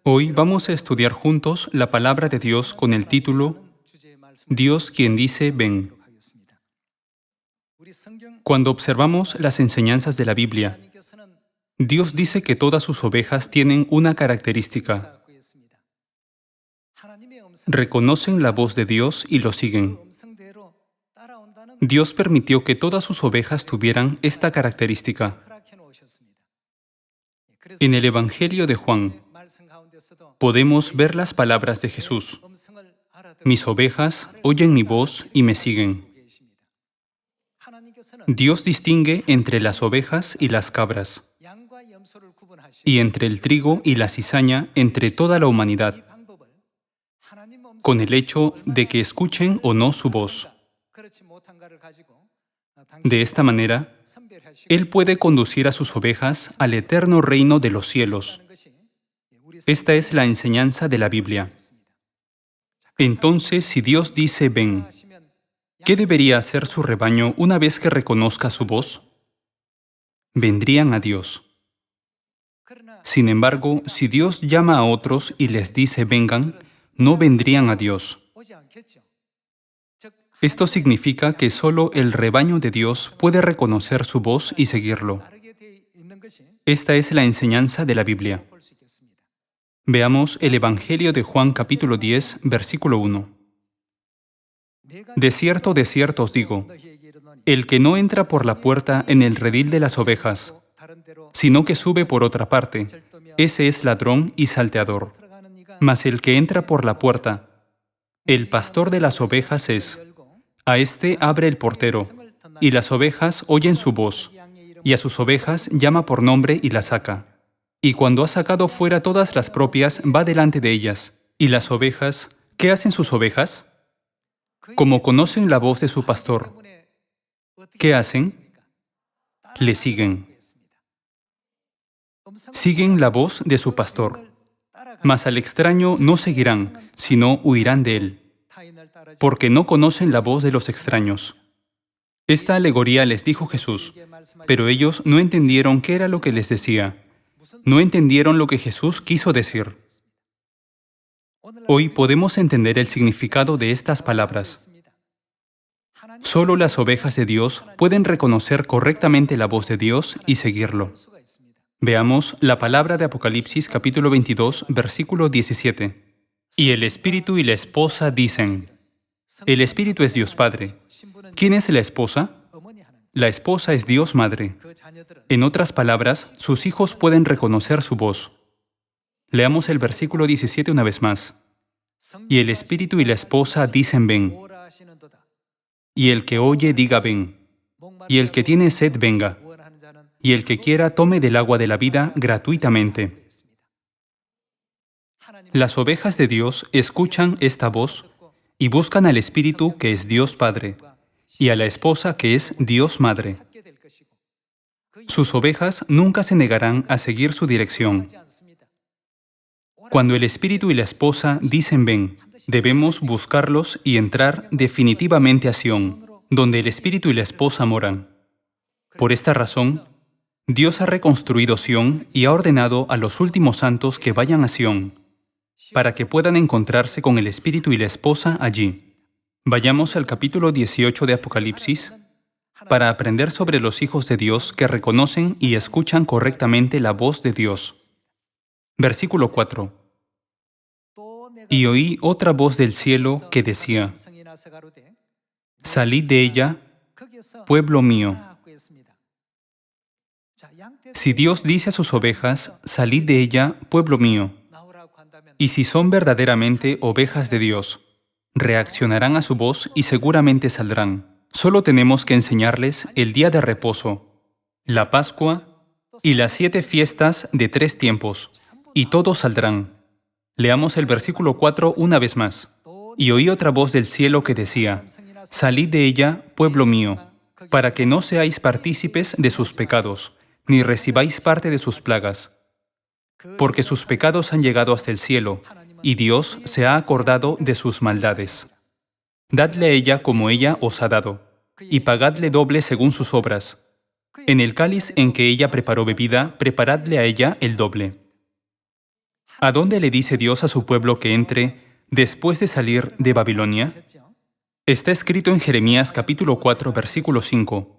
Hoy vamos a estudiar juntos la palabra de Dios con el título Dios quien dice ven. Cuando observamos las enseñanzas de la Biblia, Dios dice que todas sus ovejas tienen una característica. Reconocen la voz de Dios y lo siguen. Dios permitió que todas sus ovejas tuvieran esta característica. En el Evangelio de Juan, podemos ver las palabras de Jesús. Mis ovejas oyen mi voz y me siguen. Dios distingue entre las ovejas y las cabras, y entre el trigo y la cizaña entre toda la humanidad, con el hecho de que escuchen o no su voz. De esta manera, Él puede conducir a sus ovejas al eterno reino de los cielos. Esta es la enseñanza de la Biblia. Entonces, si Dios dice ven, ¿qué debería hacer su rebaño una vez que reconozca su voz? Vendrían a Dios. Sin embargo, si Dios llama a otros y les dice vengan, no vendrían a Dios. Esto significa que solo el rebaño de Dios puede reconocer su voz y seguirlo. Esta es la enseñanza de la Biblia. Veamos el Evangelio de Juan capítulo 10, versículo 1. De cierto os digo, el que no entra por la puerta en el redil de las ovejas, sino que sube por otra parte, ese es ladrón y salteador. Mas el que entra por la puerta, el pastor de las ovejas es. A éste abre el portero, y las ovejas oyen su voz, y a sus ovejas llama por nombre y las saca. Y cuando ha sacado fuera todas las propias, va delante de ellas. Y las ovejas, ¿qué hacen sus ovejas? Como conocen la voz de su pastor, ¿qué hacen? Le siguen. Siguen la voz de su pastor. Mas al extraño no seguirán, sino huirán de él, porque no conocen la voz de los extraños. Esta alegoría les dijo Jesús, pero ellos no entendieron qué era lo que les decía. No entendieron lo que Jesús quiso decir. Hoy podemos entender el significado de estas palabras. Solo las ovejas de Dios pueden reconocer correctamente la voz de Dios y seguirlo. Veamos la palabra de Apocalipsis capítulo 22, versículo 17. Y el Espíritu y la esposa dicen. El Espíritu es Dios Padre. ¿Quién es la esposa? La esposa es Dios Madre. En otras palabras, sus hijos pueden reconocer su voz. Leamos el versículo 17 una vez más. Y el Espíritu y la esposa dicen ven. Y el que oye diga ven. Y el que tiene sed venga. Y el que quiera tome del agua de la vida gratuitamente. Las ovejas de Dios escuchan esta voz y buscan al Espíritu que es Dios Padre y a la esposa que es Dios Madre. Sus ovejas nunca se negarán a seguir su dirección. Cuando el Espíritu y la esposa dicen ven, debemos buscarlos y entrar definitivamente a Sión, donde el Espíritu y la esposa moran. Por esta razón, Dios ha reconstruido Sión y ha ordenado a los últimos santos que vayan a Sión, para que puedan encontrarse con el Espíritu y la esposa allí. Vayamos al capítulo 18 de Apocalipsis para aprender sobre los hijos de Dios que reconocen y escuchan correctamente la voz de Dios. Versículo 4. Y oí otra voz del cielo que decía, salid de ella, pueblo mío. Si Dios dice a sus ovejas, salid de ella, pueblo mío, y si son verdaderamente ovejas de Dios, reaccionarán a su voz y seguramente saldrán. Solo tenemos que enseñarles el día de reposo, la Pascua y las 7 fiestas de 3 tiempos, y todos saldrán. Leamos el versículo 4 una vez más. Y oí otra voz del cielo que decía, salid de ella, pueblo mío, para que no seáis partícipes de sus pecados, ni recibáis parte de sus plagas. Porque sus pecados han llegado hasta el cielo, y Dios se ha acordado de sus maldades. Dadle a ella como ella os ha dado, y pagadle doble según sus obras. En el cáliz en que ella preparó bebida, preparadle a ella el doble. ¿A dónde le dice Dios a su pueblo que entre después de salir de Babilonia? Está escrito en Jeremías capítulo 4, versículo 5.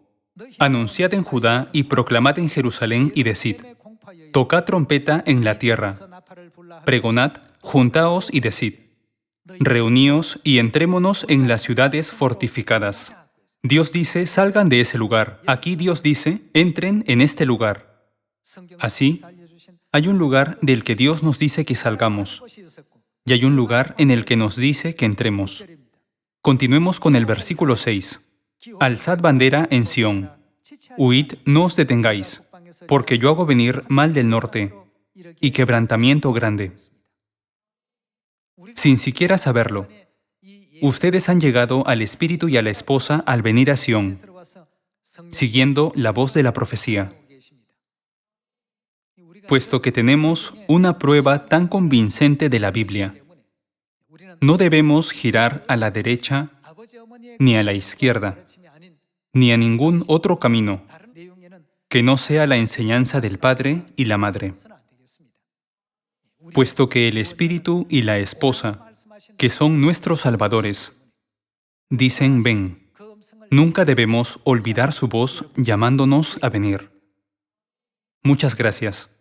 Anunciad en Judá y proclamad en Jerusalén y decid: tocad trompeta en la tierra, pregonad, juntaos y decid: reuníos y entrémonos en las ciudades fortificadas. Dios dice: salgan de ese lugar. Aquí Dios dice: entren en este lugar. Así, hay un lugar del que Dios nos dice que salgamos, y hay un lugar en el que nos dice que entremos. Continuemos con el versículo 6. Alzad bandera en Sión. Huid, no os detengáis, porque yo hago venir mal del norte y quebrantamiento grande. Sin siquiera saberlo, ustedes han llegado al Espíritu y a la Esposa al venir a Sión, siguiendo la voz de la profecía. Puesto que tenemos una prueba tan convincente de la Biblia, no debemos girar a la derecha ni a la izquierda, ni a ningún otro camino que no sea la enseñanza del Padre y la Madre. Puesto que el Espíritu y la Esposa, que son nuestros Salvadores, dicen: ven, nunca debemos olvidar su voz llamándonos a venir. Muchas gracias.